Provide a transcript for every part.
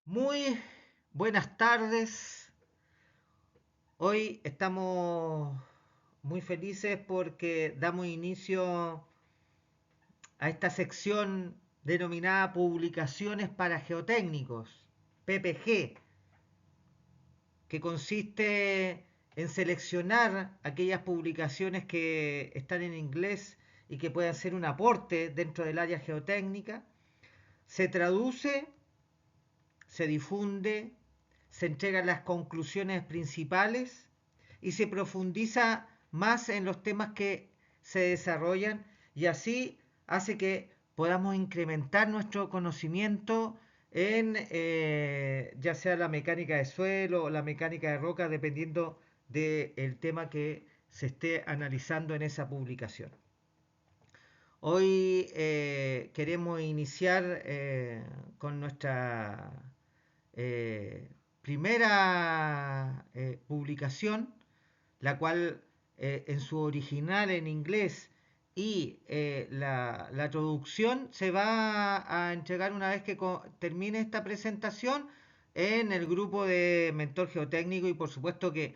Muy buenas tardes. Hoy estamos muy felices porque damos inicio a esta sección denominada Publicaciones para Geotécnicos, PPG, que consiste en seleccionar aquellas publicaciones que están en inglés y que puedan ser un aporte dentro del área geotécnica. Se traduce, se difunde, se entregan las conclusiones principales y se profundiza más en los temas que se desarrollan y así hace que podamos incrementar nuestro conocimiento en ya sea la mecánica de suelo o la mecánica de roca, dependiendo del tema que se esté analizando en esa publicación. Hoy queremos iniciar con nuestra primera publicación, la cual en su original en inglés y la traducción se va a entregar una vez que termine esta presentación en el grupo de Mentor Geotécnico y por supuesto que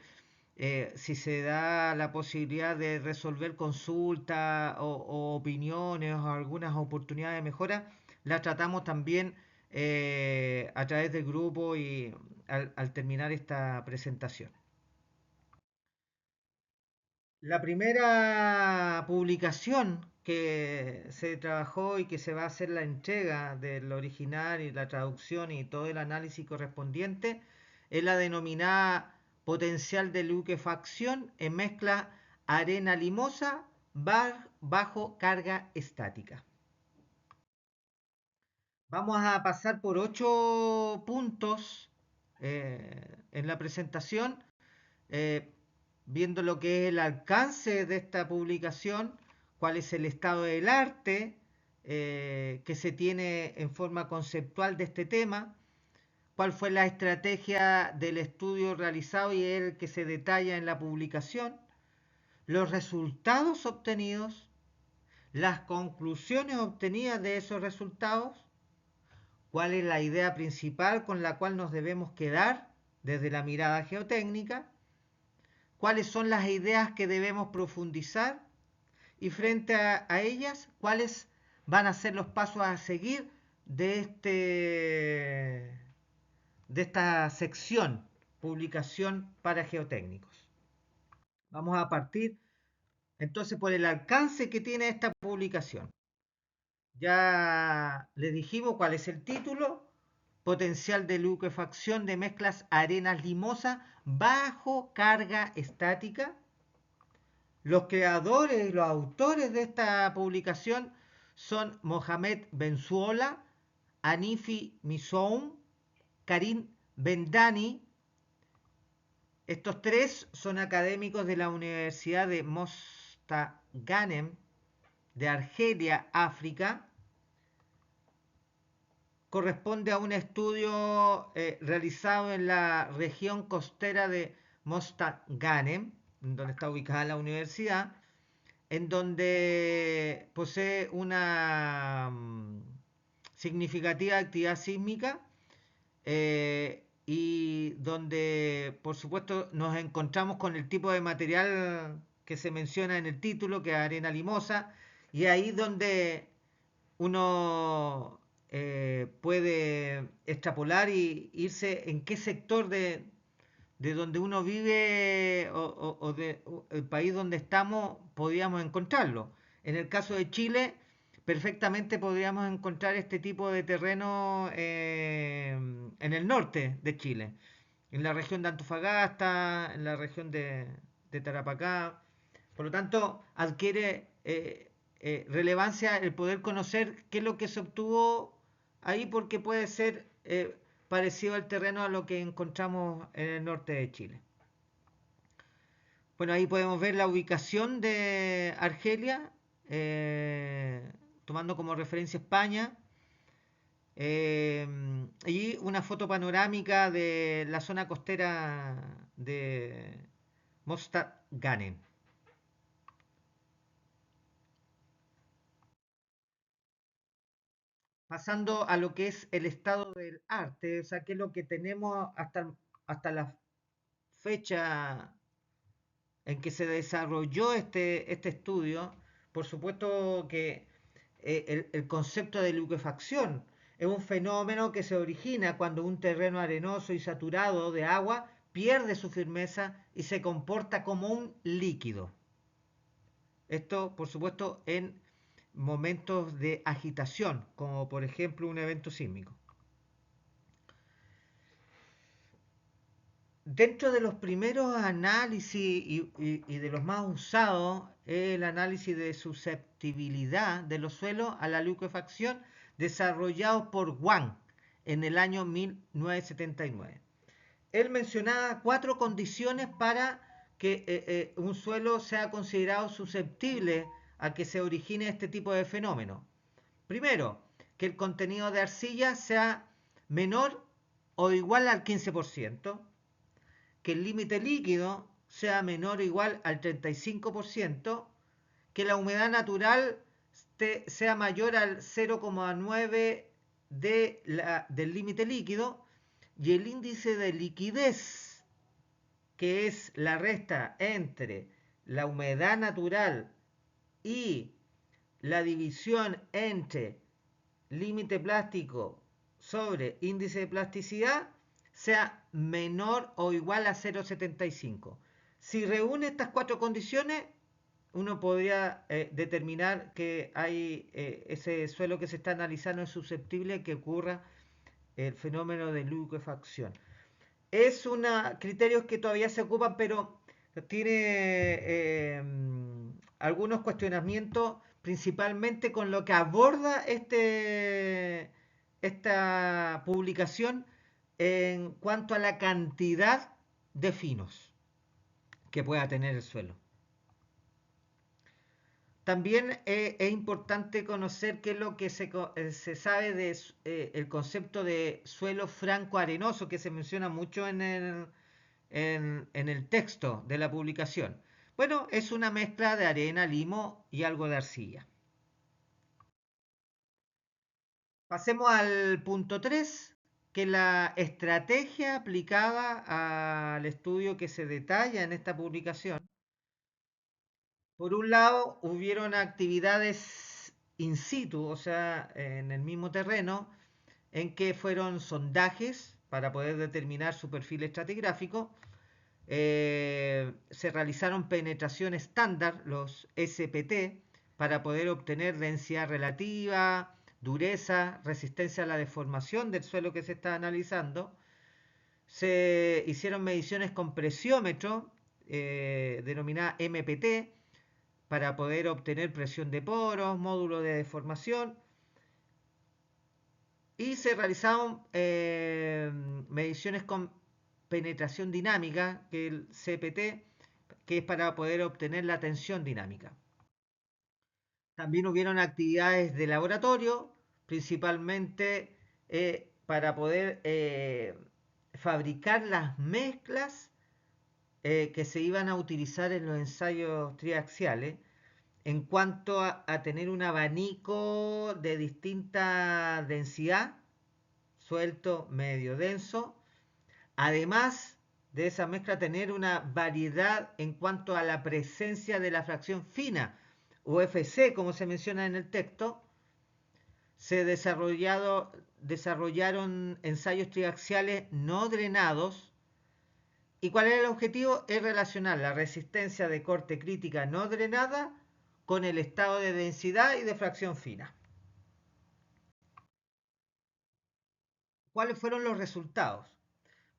si se da la posibilidad de resolver consultas o opiniones o algunas oportunidades de mejora, las tratamos también a través del grupo y al terminar esta presentación. La primera publicación que se trabajó y que se va a hacer la entrega del original y la traducción y todo el análisis correspondiente es la denominada potencial de liquefacción en mezcla arena limosa bajo carga estática. Vamos a pasar por 8 puntos en la presentación, eh, viendo lo que es el alcance de esta publicación, cuál es el estado del arte que se tiene en forma conceptual de este tema, cuál fue la estrategia del estudio realizado y el que se detalla en la publicación, los resultados obtenidos, las conclusiones obtenidas de esos resultados, cuál es la idea principal con la cual nos debemos quedar desde la mirada geotécnica, cuáles son las ideas que debemos profundizar y frente a ellas, cuáles van a ser los pasos a seguir de, de esta sección, publicación para geotécnicos. Vamos a partir entonces por el alcance que tiene esta publicación. Ya les dijimos cuál es el título: potencial de liquefacción de mezclas arenas limosas bajo carga estática. Los creadores y los autores de esta publicación son Mohamed Bensuola, Hanifi Missoun, Karim Bendani. Estos tres son académicos de la Universidad de Mostaganem de Argelia, África. Corresponde a un estudio realizado en la región costera de Mostaganem, donde está ubicada la universidad, en donde posee una significativa actividad sísmica y donde por supuesto nos encontramos con el tipo de material que se menciona en el título, que es arena limosa, y ahí donde uno puede extrapolar y irse en qué sector de donde uno vive o de el país donde estamos podríamos encontrarlo. En el caso de Chile, perfectamente podríamos encontrar este tipo de terreno en el norte de Chile, en la región de Antofagasta, en la región de Tarapacá. Por lo tanto, adquiere relevancia el poder conocer qué es lo que se obtuvo ahí, porque puede ser parecido al terreno a lo que encontramos en el norte de Chile. Bueno, ahí podemos ver la ubicación de Argelia, tomando como referencia España, y una foto panorámica de la zona costera de Mostaganem. pasando a lo que es el estado del arte, o sea, que es lo que tenemos hasta la fecha en que se desarrolló este estudio. Por supuesto que el concepto de liquefacción es un fenómeno que se origina cuando un terreno arenoso y saturado de agua pierde su firmeza y se comporta como un líquido. Esto, por supuesto, en momentos de agitación, como por ejemplo un evento sísmico. Dentro de los primeros análisis y de los más usados, el análisis de susceptibilidad de los suelos a la liquefacción desarrollado por Wang en el año 1979. Él mencionaba 4 condiciones para que un suelo sea considerado susceptible a que se origine este tipo de fenómeno. Primero, que el contenido de arcilla sea menor o igual al 15%, que el límite líquido sea menor o igual al 35%, que la humedad natural sea mayor al 0,9 del límite líquido y el índice de liquidez, que es la resta entre la humedad natural y la división entre límite plástico sobre índice de plasticidad, sea menor o igual a 0,75. Si reúne estas 4 condiciones, uno podría determinar que ese suelo que se está analizando es susceptible de que ocurra el fenómeno de liquefacción. Es una criterios que todavía se ocupan, pero tiene algunos cuestionamientos, principalmente con lo que aborda esta publicación en cuanto a la cantidad de finos que pueda tener el suelo. También es importante conocer qué es lo que se sabe de el concepto de suelo franco arenoso, que se menciona mucho en el texto de la publicación. Bueno, es una mezcla de arena, limo y algo de arcilla. Pasemos al punto 3, que la estrategia aplicada al estudio que se detalla en esta publicación. Por un lado, hubieron actividades in situ, o sea, en el mismo terreno, en que fueron sondajes para poder determinar su perfil estratigráfico. Se realizaron penetración estándar, los SPT, para poder obtener densidad relativa, dureza, resistencia a la deformación del suelo que se está analizando. Se hicieron mediciones con presiómetro, denominada MPT, para poder obtener presión de poros, módulo de deformación, y se realizaron mediciones con penetración dinámica, que es el CPT, que es para poder obtener la tensión dinámica. También hubieron actividades de laboratorio, principalmente para poder fabricar las mezclas que se iban a utilizar en los ensayos triaxiales en cuanto a tener un abanico de distinta densidad, suelto, medio, denso. Además de esa mezcla, tener una variedad en cuanto a la presencia de la fracción fina, UFC, como se menciona en el texto. Se desarrollaron ensayos triaxiales no drenados. ¿Y cuál era el objetivo? Es relacionar la resistencia de corte crítica no drenada con el estado de densidad y de fracción fina. ¿Cuáles fueron los resultados?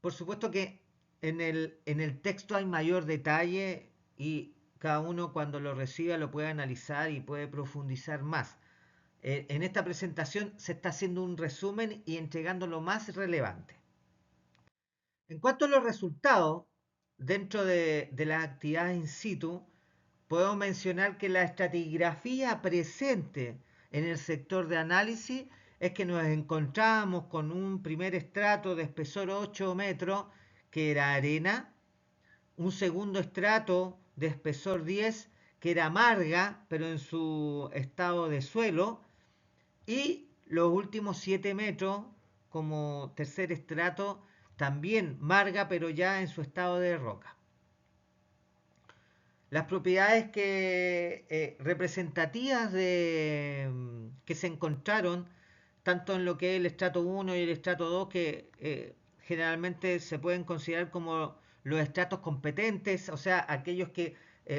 Por supuesto que en el texto hay mayor detalle y cada uno cuando lo reciba lo puede analizar y puede profundizar más. En esta presentación se está haciendo un resumen y entregando lo más relevante. En cuanto a los resultados, dentro de las actividades in situ, podemos mencionar que la estratigrafía presente en el sector de análisis es que nos encontramos con un primer estrato de espesor 8 metros, que era arena, un segundo estrato de espesor 10, que era marga, pero en su estado de suelo, y los últimos 7 metros como tercer estrato, también marga, pero ya en su estado de roca. Las propiedades representativas que se encontraron, tanto en lo que es el estrato 1 y el estrato 2, que generalmente se pueden considerar como los estratos competentes, o sea, aquellos que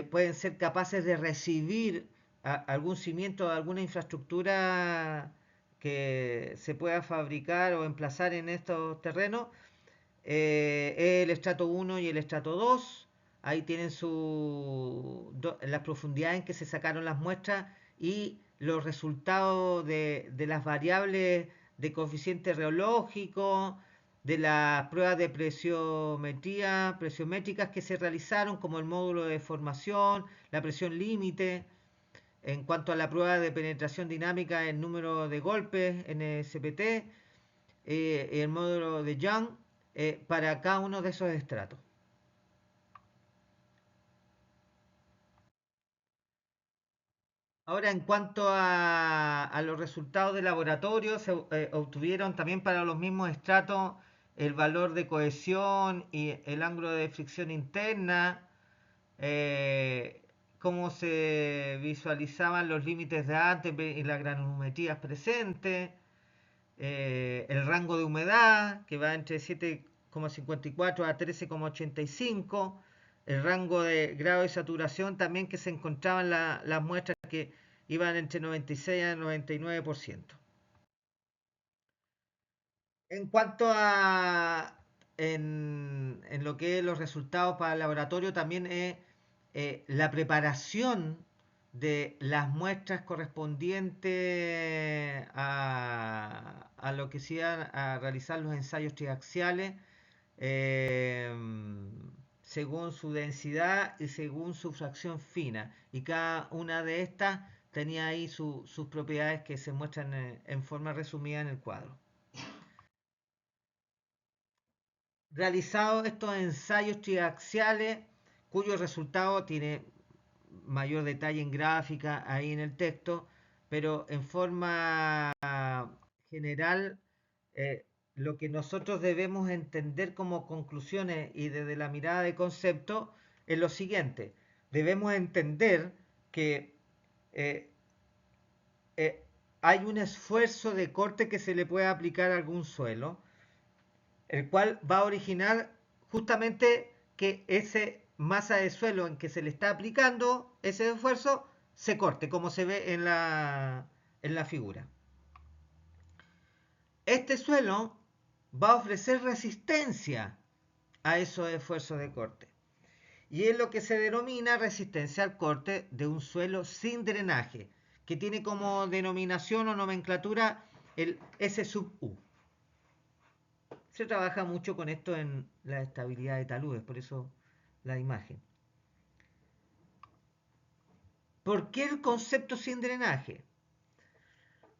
pueden ser capaces de recibir algún cimiento, alguna infraestructura que se pueda fabricar o emplazar en estos terrenos, el estrato 1 y el estrato 2. Ahí tienen las profundidades en que se sacaron las muestras y los resultados de las variables de coeficiente reológico, de las pruebas de presiometría, presiométricas que se realizaron, como el módulo de formación, la presión límite. En cuanto a la prueba de penetración dinámica, el número de golpes en SPT, el módulo de Young, para cada uno de esos estratos. Ahora, en cuanto a los resultados de laboratorio, se obtuvieron también para los mismos estratos el valor de cohesión y el ángulo de fricción interna, eh, cómo se visualizaban los límites de ATP y las granulometrías presentes, el rango de humedad, que va entre 7,54 a 13,85, el rango de grado de saturación también, que se encontraban las muestras que iban entre 96 a 99%. En cuanto a en lo que es los resultados para el laboratorio, también es la preparación de las muestras correspondientes a lo que se iban a realizar los ensayos triaxiales, eh, según su densidad y según su fracción fina. Y cada una de estas tenía ahí sus propiedades que se muestran en forma resumida en el cuadro. Realizado estos ensayos triaxiales, cuyo resultado tiene mayor detalle en gráfica ahí en el texto, pero en forma general, lo que nosotros debemos entender como conclusiones y desde la mirada de concepto es lo siguiente. Debemos entender que eh, eh, hay un esfuerzo de corte que se le puede aplicar a algún suelo, el cual va a originar justamente que ese masa de suelo en que se le está aplicando ese esfuerzo se corte, como se ve en la figura. Este suelo va a ofrecer resistencia a esos esfuerzos de corte. Y es lo que se denomina resistencia al corte de un suelo sin drenaje, que tiene como denominación o nomenclatura el S sub U. Se trabaja mucho con esto en la estabilidad de taludes, por eso la imagen. ¿Por qué el concepto sin drenaje?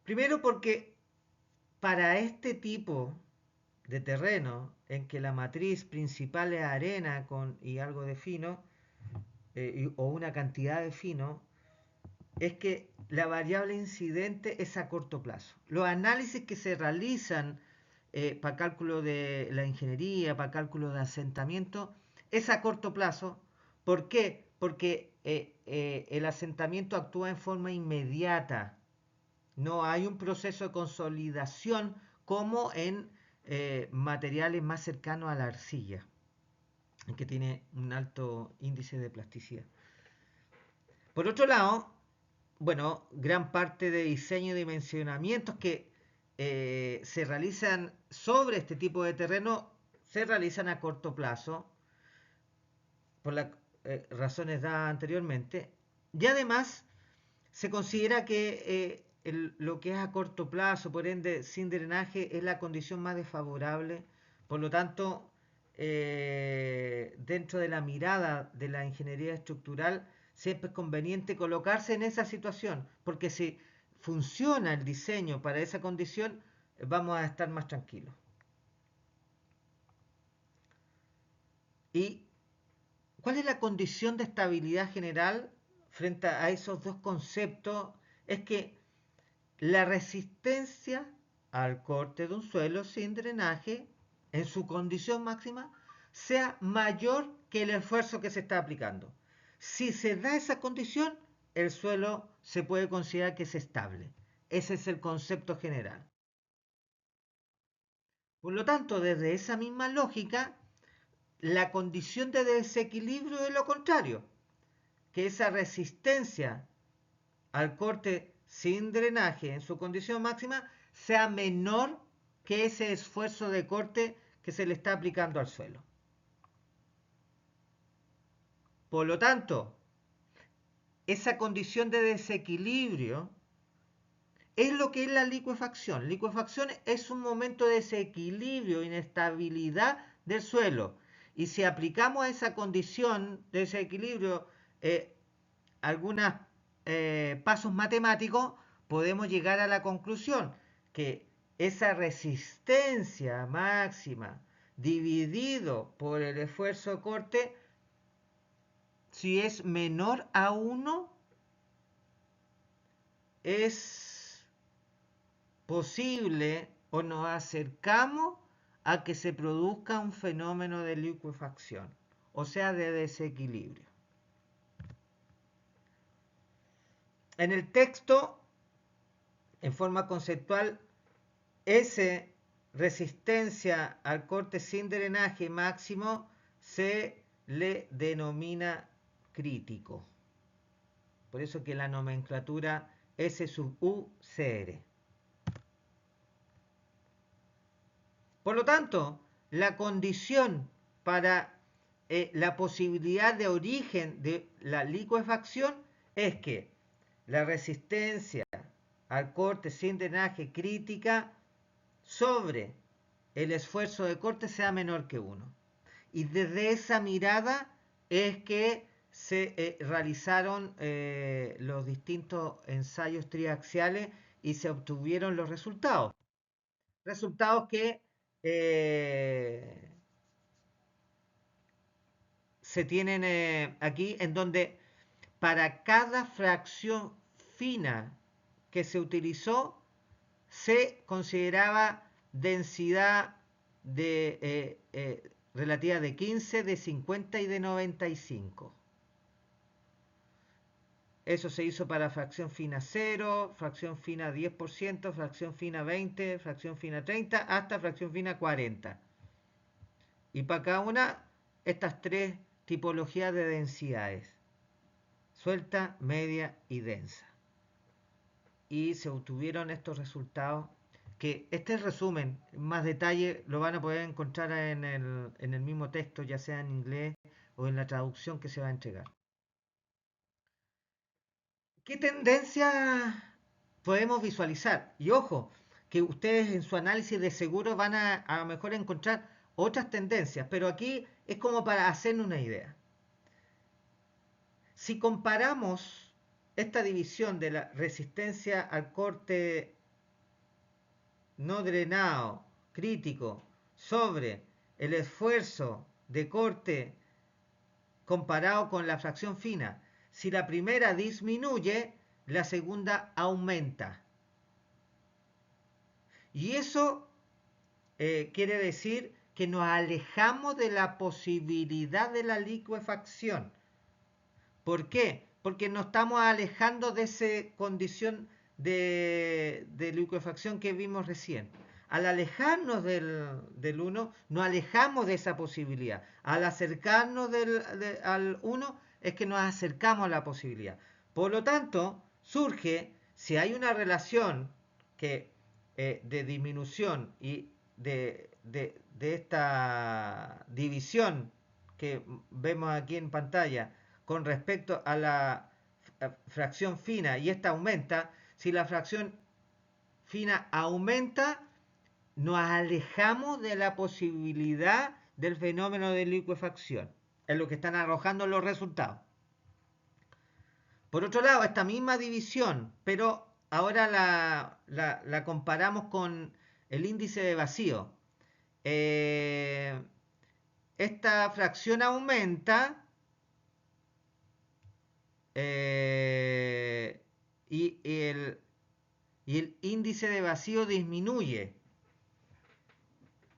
Primero porque para este tipo de terreno en que la matriz principal es arena y algo de fino, o una cantidad de fino, es que la variable incidente es a corto plazo. Los análisis que se realizan para cálculo de la ingeniería, para cálculo de asentamiento, es a corto plazo. ¿Por qué? Porque el asentamiento actúa en forma inmediata. No hay un proceso de consolidación como en materiales más cercanos a la arcilla, que tiene un alto índice de plasticidad. Por otro lado, bueno, gran parte de diseño y dimensionamientos que se realizan sobre este tipo de terreno se realizan a corto plazo, por las razones dadas anteriormente, y además se considera que lo que es a corto plazo, por ende sin drenaje, es la condición más desfavorable. Por lo tanto, dentro de la mirada de la ingeniería estructural, siempre es conveniente colocarse en esa situación, porque si funciona el diseño para esa condición, vamos a estar más tranquilos. ¿Y cuál es la condición de estabilidad general frente a esos dos conceptos? Es que la resistencia al corte de un suelo sin drenaje en su condición máxima sea mayor que el esfuerzo que se está aplicando. Si se da esa condición, el suelo se puede considerar que es estable. Ese es el concepto general. Por lo tanto, desde esa misma lógica, la condición de desequilibrio es lo contrario, que esa resistencia al corte sin drenaje en su condición máxima sea menor que ese esfuerzo de corte que se le está aplicando al suelo. Por lo tanto, esa condición de desequilibrio es lo que es la licuefacción. Licuefacción es un momento de desequilibrio, inestabilidad del suelo. Y si aplicamos a esa condición de desequilibrio algunos pasos matemáticos, podemos llegar a la conclusión que esa resistencia máxima dividido por el esfuerzo de corte, si es menor a 1, es posible o nos acercamos a que se produzca un fenómeno de licuefacción, o sea, de desequilibrio. En el texto, en forma conceptual, esa resistencia al corte sin drenaje máximo se le denomina crítico. Por eso que la nomenclatura S sub U CR. Por lo tanto, la condición para la posibilidad de origen de la licuefacción es que la resistencia al corte sin drenaje crítica sobre el esfuerzo de corte sea menor que 1. Y desde esa mirada es que se realizaron los distintos ensayos triaxiales y se obtuvieron los resultados. Resultados que se tienen aquí, en donde para cada fracción fina que se utilizó se consideraba densidad relativa de 15, de 50 y de 95. Eso se hizo para fracción fina 0, fracción fina 10%, fracción fina 20, fracción fina 30, hasta fracción fina 40. Y para cada una, estas tres tipologías de densidades: suelta, media y densa. Y se obtuvieron estos resultados, que este resumen, más detalle, lo van a poder encontrar en el mismo texto, ya sea en inglés o en la traducción que se va a entregar. ¿Qué tendencia podemos visualizar? Y ojo, que ustedes en su análisis de seguro van a lo mejor encontrar otras tendencias, pero aquí es como para hacernos una idea. Si comparamos esta división de la resistencia al corte no drenado crítico sobre el esfuerzo de corte comparado con la fracción fina, si la primera disminuye, la segunda aumenta. Y eso quiere decir que nos alejamos de la posibilidad de la licuefacción. ¿Por qué? Porque nos estamos alejando de esa condición de licuefacción que vimos recién. Al alejarnos del 1, nos alejamos de esa posibilidad. Al acercarnos al 1, es que nos acercamos a la posibilidad. Por lo tanto, surge, si hay una relación de disminución y de esta división que vemos aquí en pantalla, con respecto a la fracción fina y esta aumenta, si la fracción fina aumenta, nos alejamos de la posibilidad del fenómeno de licuefacción. Es lo que están arrojando los resultados. Por otro lado, esta misma división, pero ahora la comparamos con el índice de vacío. Esta fracción aumenta y y el índice de vacío disminuye.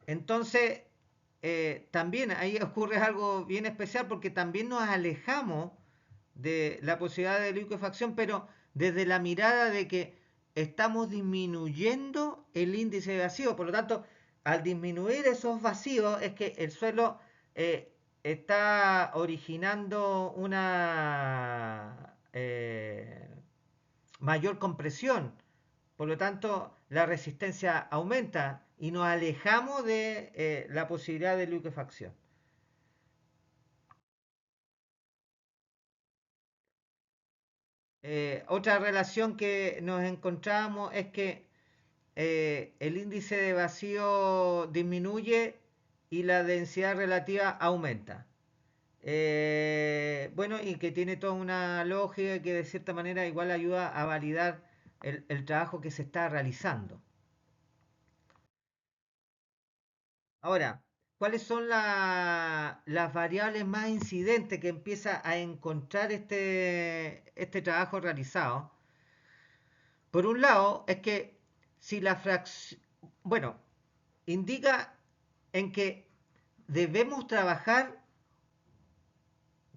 Entonces, también ahí ocurre algo bien especial porque también nos alejamos de la posibilidad de liquefacción, pero desde la mirada de que estamos disminuyendo el índice de vacío. Por lo tanto, al disminuir esos vacíos es que el suelo está originando una mayor compresión. Por lo tanto, la resistencia aumenta y nos alejamos de la posibilidad de liquefacción. Otra relación que nos encontramos es que el índice de vacío disminuye y la densidad relativa aumenta. Bueno, y que tiene toda una lógica que de cierta manera igual ayuda a validar el trabajo que se está realizando. Ahora, ¿cuáles son las variables más incidentes que empieza a encontrar este trabajo realizado? Por un lado, es que si la fracción, bueno, indica en que debemos trabajar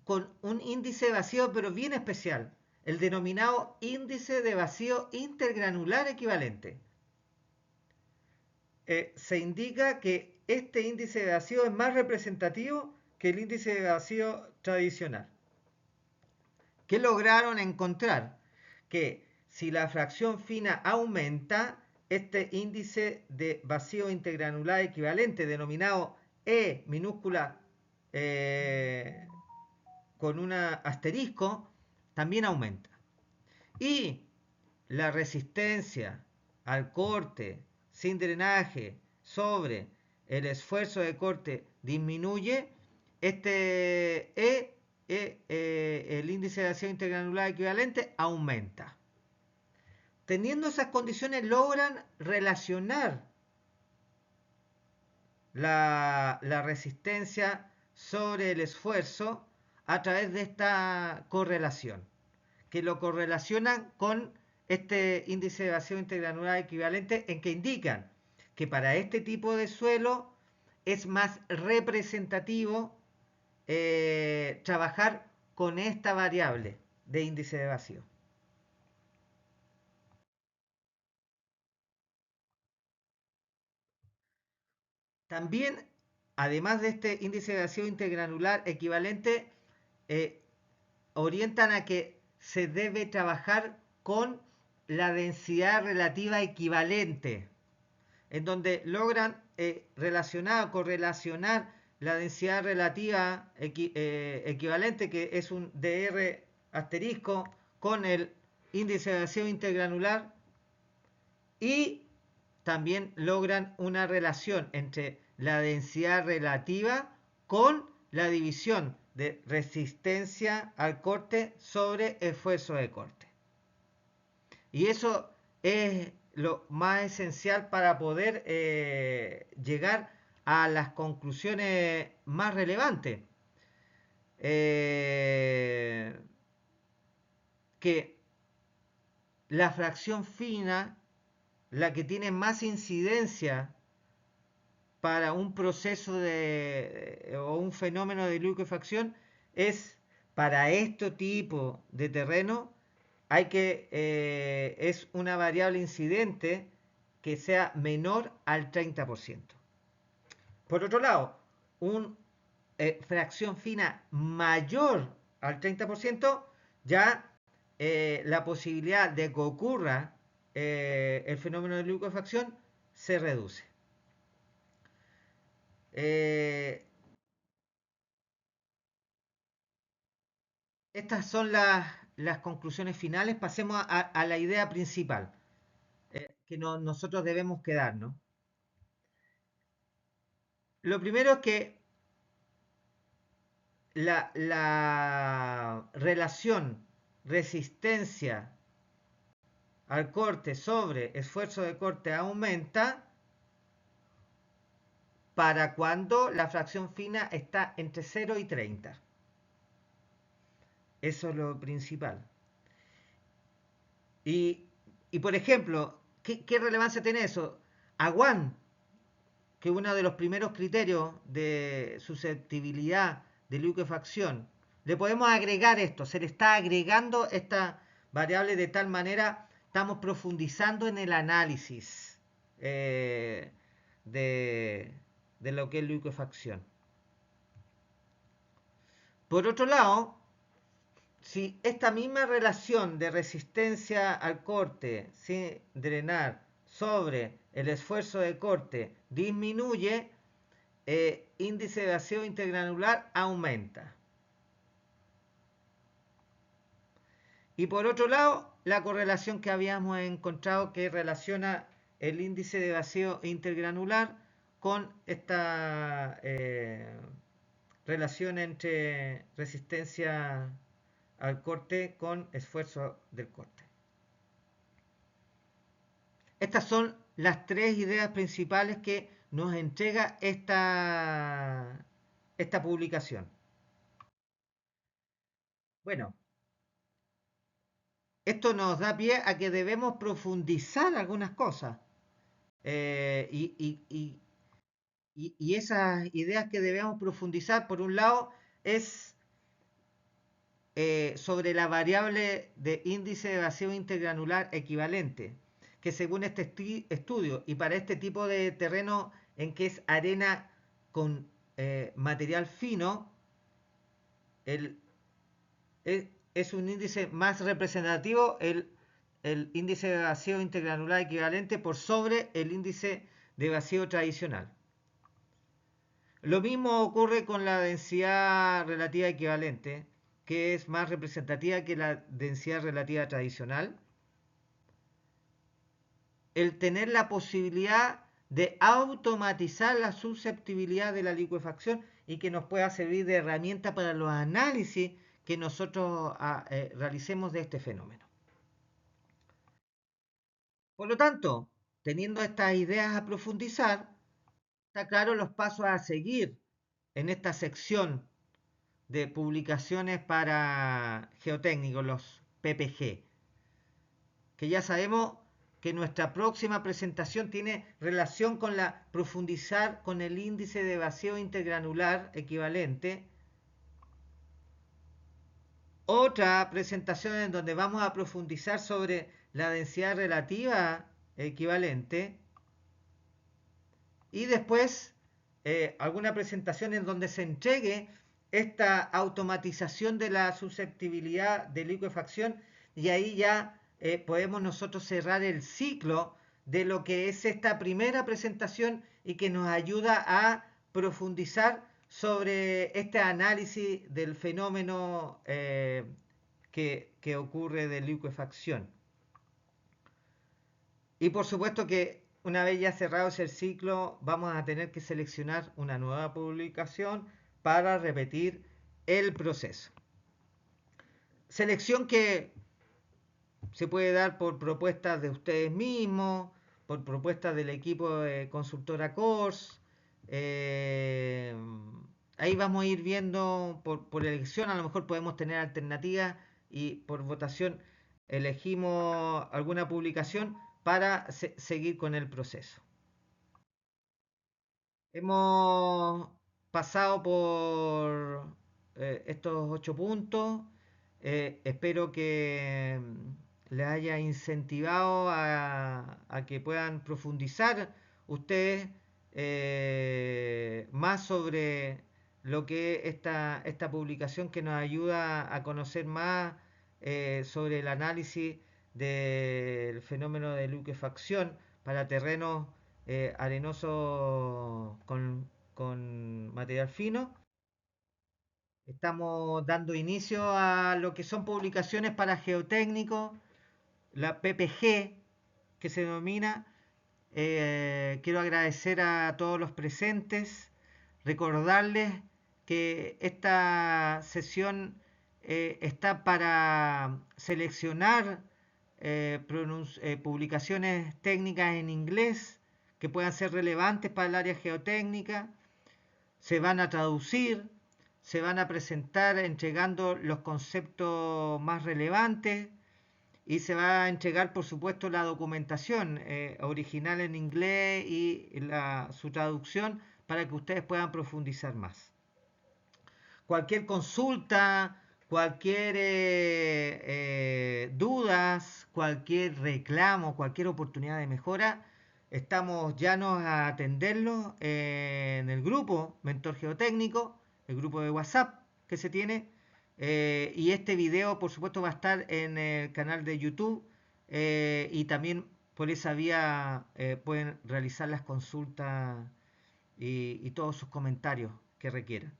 con un índice de vacío, pero bien especial, el denominado índice de vacío intergranular equivalente. Se indica que este índice de vacío es más representativo que el índice de vacío tradicional. ¿Qué lograron encontrar? Que si la fracción fina aumenta, este índice de vacío intergranular equivalente, denominado E minúscula con un asterisco, también aumenta. Y la resistencia al corte sin drenaje sobre el esfuerzo de corte disminuye, el índice de vacío intergranular equivalente aumenta. Teniendo esas condiciones logran relacionar la resistencia sobre el esfuerzo a través de esta correlación, que lo correlacionan con este índice de vacío intergranular equivalente, en que indican que para este tipo de suelo es más representativo trabajar con esta variable de índice de vacío. También, además de este índice de vacío intergranular equivalente, eh, orientan a que se debe trabajar con la densidad relativa equivalente, en donde logran relacionar o correlacionar la densidad relativa equivalente, que es un dr asterisco, con el índice de vacío intergranular, y también logran una relación entre la densidad relativa con la división de resistencia al corte sobre esfuerzo de corte. Y eso es lo más esencial para poder llegar a las conclusiones más relevantes. Eh, que la fracción fina, la que tiene más incidencia para un proceso o un fenómeno de liquefacción, es para este tipo de terreno es una variable incidente que sea menor al 30%. Por otro lado, una fracción fina mayor al 30%, ya la posibilidad de que ocurra el fenómeno de liquefacción se reduce. Eh, Estas son las conclusiones finales. Pasemos a la idea principal que nosotros debemos quedarnos. Lo primero es que la relación resistencia al corte sobre esfuerzo de corte aumenta para cuando la fracción fina está entre 0 y 30. Eso es lo principal. Y por ejemplo, ¿qué relevancia tiene eso? Aguán, que uno de los primeros criterios de susceptibilidad de liquefacción, le podemos agregar esto, se le está agregando esta variable de tal manera, estamos profundizando en el análisis de, de lo que es liquefacción. Por otro lado, si esta misma relación de resistencia al corte sin drenar sobre el esfuerzo de corte disminuye, índice de vacío intergranular aumenta. Y por otro lado, la correlación que habíamos encontrado que relaciona el índice de vacío intergranular con esta relación entre resistencia al corte con esfuerzo del corte. Estas son las tres ideas principales que nos entrega esta publicación. Bueno, esto nos da pie a que debemos profundizar algunas cosas. Y esas ideas que debemos profundizar, por un lado, es sobre la variable de índice de vacío intergranular equivalente, que según este estudio y para este tipo de terreno en que es arena con material fino, el, es un índice más representativo el índice de vacío intergranular equivalente por sobre el índice de vacío tradicional. Lo mismo ocurre con la densidad relativa equivalente, que es más representativa que la densidad relativa tradicional. El tener la posibilidad de automatizar la susceptibilidad de la liquefacción y que nos pueda servir de herramienta para los análisis que nosotros realicemos de este fenómeno. Por lo tanto, teniendo estas ideas a profundizar, está claro los pasos a seguir en esta sección de publicaciones para geotécnicos, los PPG, que ya sabemos que nuestra próxima presentación tiene relación con la profundizar con el índice de vacío intergranular equivalente. Otra presentación en donde vamos a profundizar sobre la densidad relativa equivalente. Y después alguna presentación en donde se entregue esta automatización de la susceptibilidad de liquefacción y ahí ya podemos nosotros cerrar el ciclo de lo que es esta primera presentación y que nos ayuda a profundizar sobre este análisis del fenómeno que ocurre de liquefacción. Y por supuesto que una vez ya cerrado ese ciclo, vamos a tener que seleccionar una nueva publicación para repetir el proceso. Selección que se puede dar por propuestas de ustedes mismos, por propuestas del equipo de consultora CORS. Ahí vamos a ir viendo por elección, a lo mejor podemos tener alternativas y por votación elegimos alguna publicación para seguir con el proceso. Hemos pasado por estos 8 puntos. Espero que les haya incentivado a que puedan profundizar ustedes más sobre lo que es esta publicación que nos ayuda a conocer más sobre el análisis del fenómeno de liquefacción para terrenos arenosos con material fino. Estamos dando inicio a lo que son publicaciones para geotécnicos, la PPG que se denomina. Quiero agradecer a todos los presentes, recordarles que esta sesión está para seleccionar publicaciones técnicas en inglés que puedan ser relevantes para el área geotécnica. Se van a traducir, se van a presentar entregando los conceptos más relevantes y se va a entregar, por supuesto, la documentación original en inglés y su traducción para que ustedes puedan profundizar más. Cualquier consulta, cualquier dudas, cualquier reclamo, cualquier oportunidad de mejora, estamos llanos a atenderlo en el grupo Mentor Geotécnico, el grupo de WhatsApp que se tiene. Y este video, por supuesto, va a estar en el canal de YouTube y también por esa vía pueden realizar las consultas y todos sus comentarios que requieran.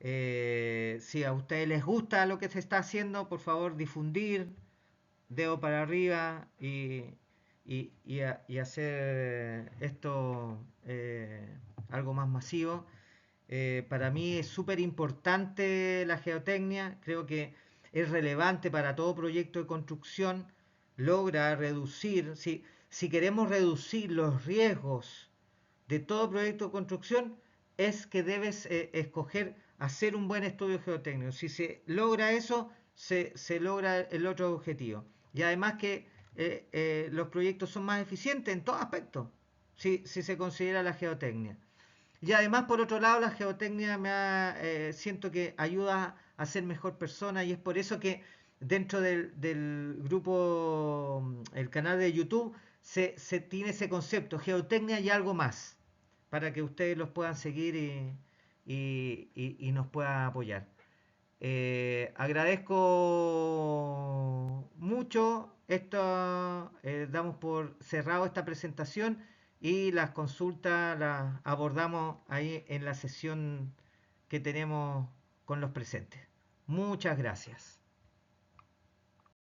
Si a ustedes les gusta lo que se está haciendo, por favor difundir, dedo para arriba y hacer esto algo más masivo. Para mí es súper importante la geotecnia, creo que es relevante para todo proyecto de construcción, logra reducir, si queremos reducir los riesgos de todo proyecto de construcción, es que debes escoger hacer un buen estudio geotécnico. Si se logra eso, se logra el otro objetivo. Y además que los proyectos son más eficientes en todo aspecto, si se considera la geotecnia. Y además, por otro lado, la geotecnia siento que ayuda a ser mejor persona y es por eso que dentro del grupo, el canal de YouTube, se tiene ese concepto, geotecnia y algo más, para que ustedes los puedan seguir y nos puedan apoyar. Agradezco mucho esto, damos por cerrado esta presentación y las consultas las abordamos ahí en la sesión que tenemos con los presentes. Muchas gracias.